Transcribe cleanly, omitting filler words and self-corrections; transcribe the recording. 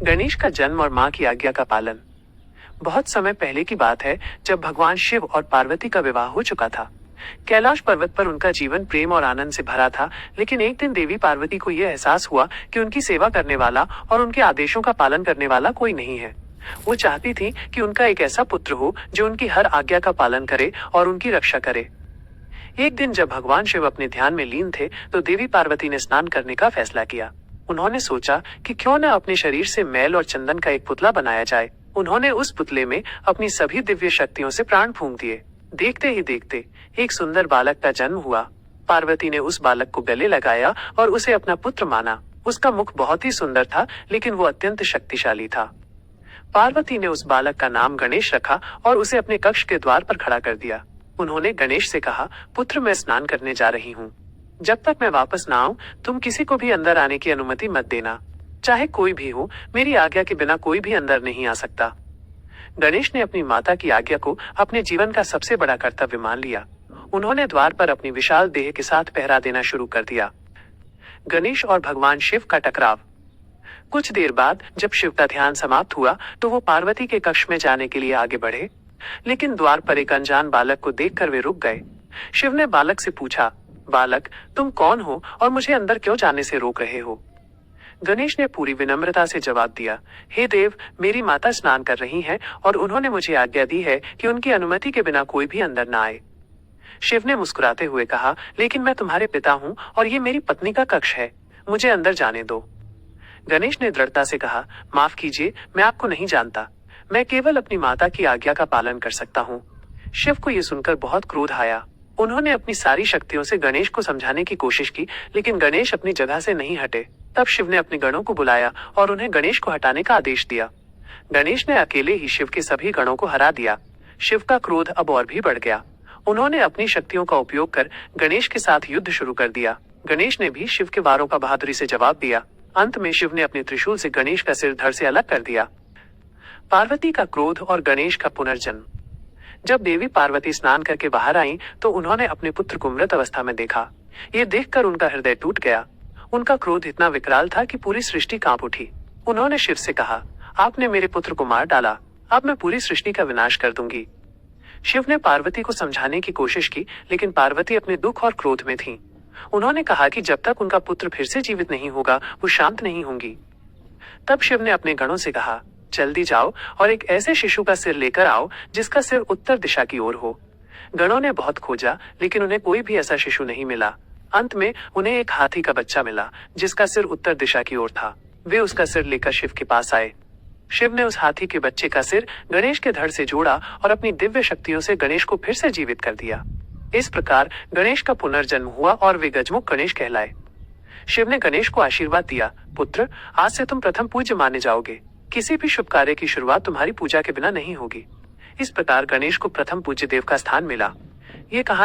गणेश का जन्म और माँ की आज्ञा का पालन। बहुत समय पहले की बात है, जब भगवान शिव और पार्वती का विवाह हो चुका था। कैलाश पर्वत पर उनका जीवन प्रेम और आनंद से भरा था, लेकिन एक दिन देवी पार्वती को यह एहसास हुआ कि उनकी सेवा करने वाला और उनके आदेशों का पालन करने वाला कोई नहीं है। वो चाहती थी कि उनका एक ऐसा पुत्र हो जो उनकी हर आज्ञा का पालन करे और उनकी रक्षा करे। एक दिन जब भगवान शिव अपने ध्यान में लीन थे, तो देवी पार्वती ने स्नान करने का फैसला किया। उन्होंने सोचा कि क्यों न अपने शरीर से मैल और चंदन का एक पुतला बनाया जाए। उन्होंने उस पुतले में अपनी सभी दिव्य शक्तियों से प्राण फूंक दिए। देखते ही देखते एक सुंदर बालक का जन्म हुआ। पार्वती ने उस बालक को गले लगाया और उसे अपना पुत्र माना। उसका मुख बहुत ही सुंदर था, लेकिन वो अत्यंत शक्तिशाली था। पार्वती ने उस बालक का नाम गणेश रखा और उसे अपने कक्ष के द्वार पर खड़ा कर दिया। उन्होंने गणेश से कहा, पुत्र, मैं स्नान करने जा रही हूँ। जब तक मैं वापस ना आऊं, तुम किसी को भी अंदर आने की अनुमति मत देना। चाहे कोई भी हो, मेरी आज्ञा के बिना कोई भी अंदर नहीं आ सकता। गणेश ने अपनी माता की आज्ञा को अपने जीवन का सबसे बड़ा कर्तव्य मान लिया। उन्होंने द्वार पर अपनी विशाल देह के साथ पहरा देना शुरू कर दिया। गणेश और भगवान शिव का टकराव। कुछ देर बाद जब शिव का ध्यान समाप्त हुआ, तो वो पार्वती के कक्ष में जाने के लिए आगे बढ़े, लेकिन द्वार पर एक अनजान बालक को देखकर वे रुक गए। शिव ने बालक से पूछा, बालक, तुम कौन हो और मुझे अंदर क्यों जाने से रोक रहे हो? गणेश ने पूरी विनम्रता से जवाब दिया, हे देव, मेरी माता स्नान कर रही हैं और उन्होंने मुझे आज्ञा दी है कि उनकी अनुमति के बिना कोई भी अंदर ना आए। शिव ने मुस्कुराते हुए कहा, लेकिन मैं तुम्हारे पिता हूँ और ये मेरी पत्नी का कक्ष है, मुझे अंदर जाने दो। गणेश ने दृढ़ता से कहा, माफ कीजिए, मैं आपको नहीं जानता। मैं केवल अपनी माता की आज्ञा का पालन कर सकता हूँ। शिव को यह सुनकर बहुत क्रोध आया। उन्होंने अपनी सारी शक्तियों से गणेश को समझाने की कोशिश की, लेकिन गणेश अपनी जगह से नहीं हटे। तब शिव ने अपने गणों को बुलाया और उन्हें गणेश को हटाने का आदेश दिया। गणेश ने अकेले ही शिव के सभी गणों को हरा दिया। शिव का क्रोध अब और भी बढ़ गया। उन्होंने अपनी शक्तियों का उपयोग कर गणेश के साथ युद्ध शुरू कर दिया। गणेश ने भी शिव के वारों का बहादुरी से जवाब दिया। अंत में शिव ने अपने त्रिशूल से गणेश का सिर धड़ से अलग कर दिया। पार्वती का क्रोध और गणेश का पुनर्जन्म। जब देवी पार्वती स्नान करके बाहर आईं, तो उन्होंने अपने पुत्र को मृत अवस्था में देखा। ये देखकर उनका हृदय टूट गया। उनका क्रोध इतना विकराल था कि पूरी सृष्टि कांप उठी। उन्होंने शिव से कहा, आपने मेरे पुत्र को मार डाला, अब मैं पूरी सृष्टि का विनाश कर दूंगी। शिव ने पार्वती को समझाने की कोशिश की, लेकिन पार्वती अपने दुख और क्रोध में थी। उन्होंने कहा कि जब तक उनका पुत्र फिर से जीवित नहीं होगा, वो शांत नहीं होंगी। तब शिव ने अपने गणों से कहा, जल्दी जाओ और एक ऐसे शिशु का सिर लेकर आओ जिसका सिर उत्तर दिशा की ओर हो। गणों ने बहुत खोजा, लेकिन उन्हें कोई भी ऐसा शिशु नहीं मिला। अंत में उन्हें एक हाथी का बच्चा मिला जिसका सिर उत्तर दिशा की ओर था। वे उसका सिर लेकर शिव के पास आए। शिव ने उस हाथी के बच्चे का सिर गणेश के धड़ से जोड़ा और अपनी दिव्य शक्तियों से गणेश को फिर से जीवित कर दिया। इस प्रकार गणेश का पुनर्जन्म हुआ और वे गजमुख गणेश कहलाए। शिव ने गणेश को आशीर्वाद दिया, पुत्र, आज से तुम प्रथम पूज्य माने जाओगे। किसी भी शुभ कार्य की शुरुआत तुम्हारी पूजा के बिना नहीं होगी। इस प्रकार गणेश को प्रथम पूज्य देव का स्थान मिला। ये कहानी